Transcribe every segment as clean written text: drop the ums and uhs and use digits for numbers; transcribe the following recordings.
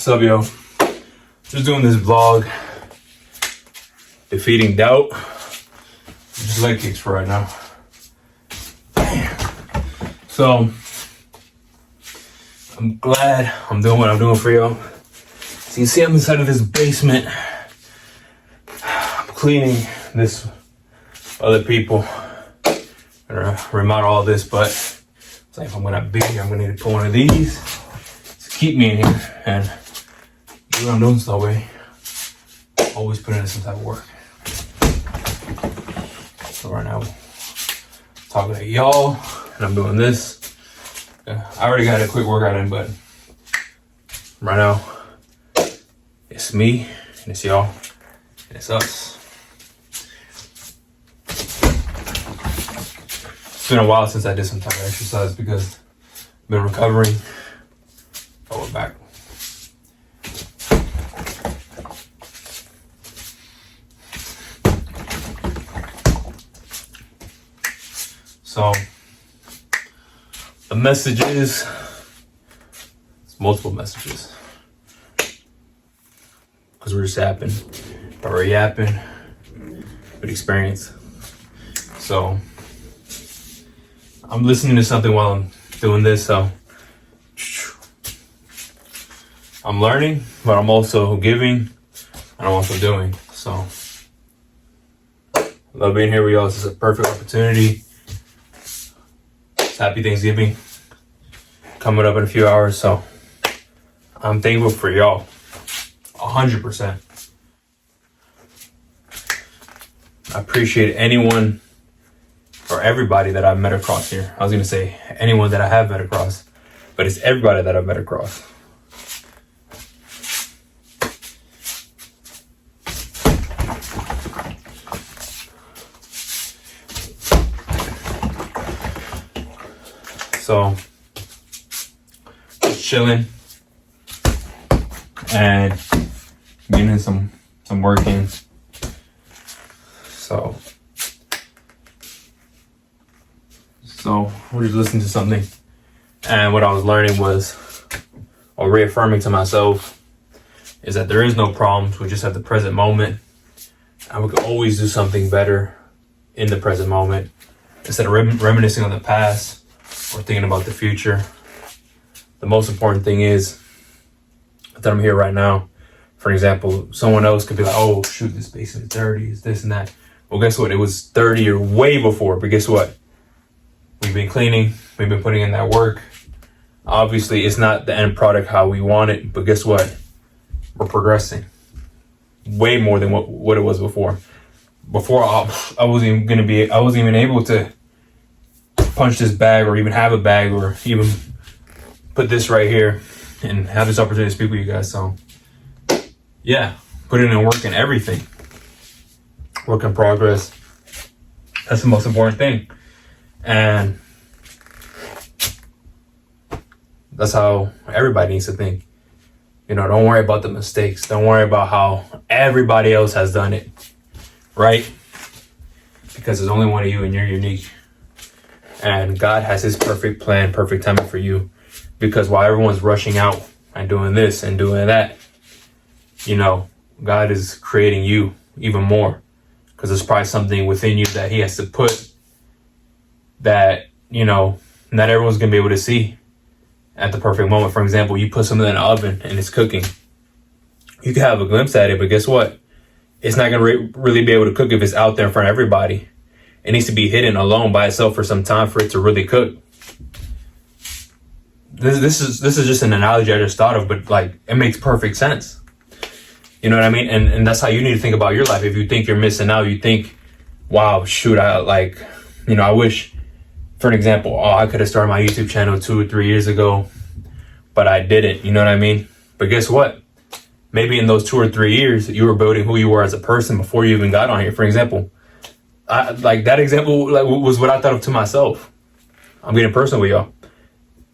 What's up, yo? Just doing this vlog, defeating doubt. Just leg kicks for right now. So I'm glad I'm doing what I'm doing for y'all. So you see, I'm inside of this basement. I'm cleaning this. Other people gonna remodel all this, but it's like if I'm gonna be here, I'm gonna need to put one of these to keep me in here and do what I'm doing that way. Always put in some type of work. So right now, I'm talking to y'all, and I'm doing this. I already got a quick workout in, but right now, it's me, and it's y'all, and it's us. It's been a while since I did some type of exercise because I've been recovering. Oh, we're back. So the message is, it's multiple messages. Because we're just yapping, but we're yapping with experience. So I'm listening to something while I'm doing this, so I'm learning, but I'm also giving, and I'm also doing. So I love being here with y'all. This is a perfect opportunity. It's Happy Thanksgiving coming up in a few hours, so I'm thankful for y'all, 100%. I appreciate anyone or everybody that I've met across here. I was gonna say anyone that I have met across, but it's everybody that I've met across. So, just chilling and getting some work in. So we're just listening to something, and what I was learning was, or reaffirming to myself, is that there is no problems. We just have the present moment, and we can always do something better in the present moment instead of reminiscing on the past or thinking about the future. The most important thing is that I'm here right now. For example, someone else could be like, "Oh, shoot, this basement is dirty, it's this and that." Well, guess what? It was dirty or way before, but guess what? We've been cleaning, we've been putting in that work. Obviously, it's not the end product how we want it, but guess what? We're progressing way more than what it was before. Before, I wasn't even able to punch this bag or even have a bag or even put this right here and have this opportunity to speak with you guys. So, yeah, putting in work and everything. Work in progress. That's the most important thing. And that's how everybody needs to think. You know, don't worry about the mistakes. Don't worry about how everybody else has done it, right? Because there's only one of you and you're unique. And God has his perfect plan, perfect timing for you. Because while everyone's rushing out and doing this and doing that, you know, God is creating you even more. Because there's probably something within you that he has to put that, you know, not everyone's going to be able to see at the perfect moment. For example, you put something in the oven and it's cooking. You can have a glimpse at it, but guess what? It's not going to really be able to cook if it's out there in front of everybody. It needs to be hidden alone by itself for some time for it to really cook. This is just an analogy I just thought of, but like, it makes perfect sense. You know what I mean? And that's how you need to think about your life. If you think you're missing out, you think, wow, shoot, I wish, for an example, I could have started my YouTube channel 2 or 3 years ago, but I didn't, you know what I mean? But guess what? Maybe in those 2 or 3 years, you were building who you were as a person before you even got on here. For example, that example was what I thought of to myself. I'm getting personal with y'all.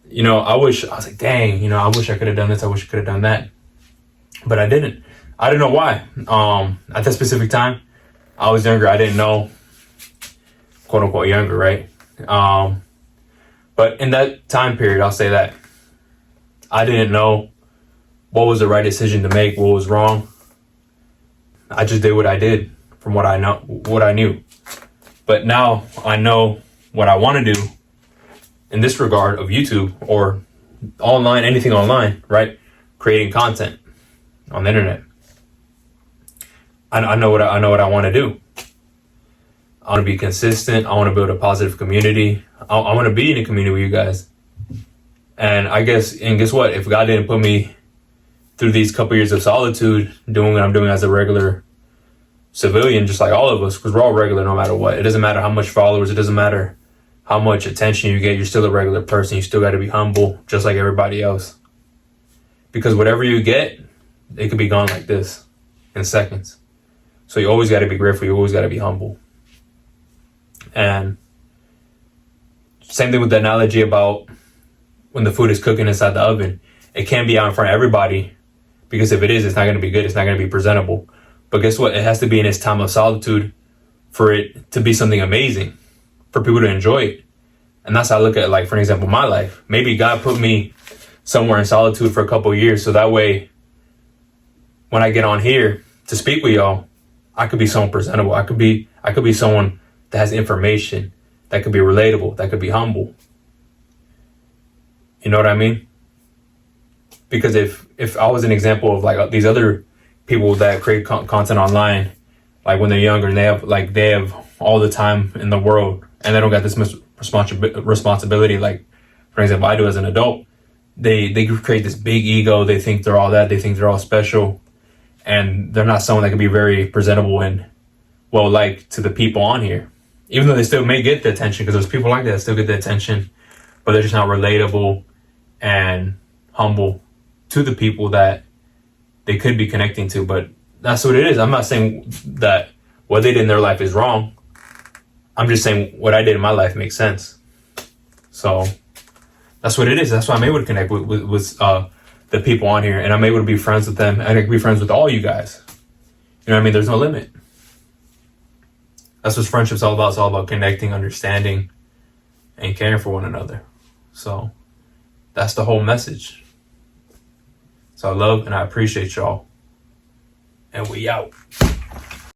You know, I was like, dang, you know, I wish I could have done this. I wish I could have done that. But I didn't. I didn't know why. At that specific time, I was younger. I didn't know, quote unquote, younger, right? But in that time period, I'll say that I didn't know what was the right decision to make, what was wrong. I just did what I did from what I knew. But now I know what I want to do in this regard of YouTube or online, anything online, right? Creating content on the internet. I know what I want to do. I want to be consistent. I want to build a positive community. I want to be in a community with you guys. And guess what? If God didn't put me through these couple years of solitude, doing what I'm doing as a regular civilian, just like all of us, because we're all regular no matter what. It doesn't matter how much followers. It doesn't matter how much attention you get. You're still a regular person. You still got to be humble, just like everybody else. Because whatever you get, it could be gone like this in seconds. So you always got to be grateful. You always got to be humble. And same thing with the analogy about when the food is cooking inside the oven. It can't be out in front of everybody, because if it is, it's not going to be good. It's not going to be presentable. But guess what? It has to be in its time of solitude for it to be something amazing, for people to enjoy it. And that's how I look at, like, for example, my life. Maybe God put me somewhere in solitude for a couple of years, so that way when I get on here to speak with y'all, I could be someone presentable. I could be someone that has information, that could be relatable, that could be humble. You know what I mean? Because if I was an example of like these other people that create content online, like when they're younger and they have all the time in the world and they don't got this responsibility, like for example I do as an adult, they create this big ego. They think they're all that. They think they're all special, and they're not someone that can be very presentable and well liked to the people on here. Even though they still may get the attention, because there's people like that still get the attention, but they're just not relatable and humble to the people that they could be connecting to. But that's what it is. I'm not saying that what they did in their life is wrong. I'm just saying what I did in my life makes sense. So that's what it is. That's why I'm able to connect with the people on here, and I'm able to be friends with them, and I can be friends with all you guys. You know what I mean? There's no limit. That's what friendship's all about. It's all about connecting, understanding, and caring for one another. So that's the whole message. So I love and I appreciate y'all. And we out.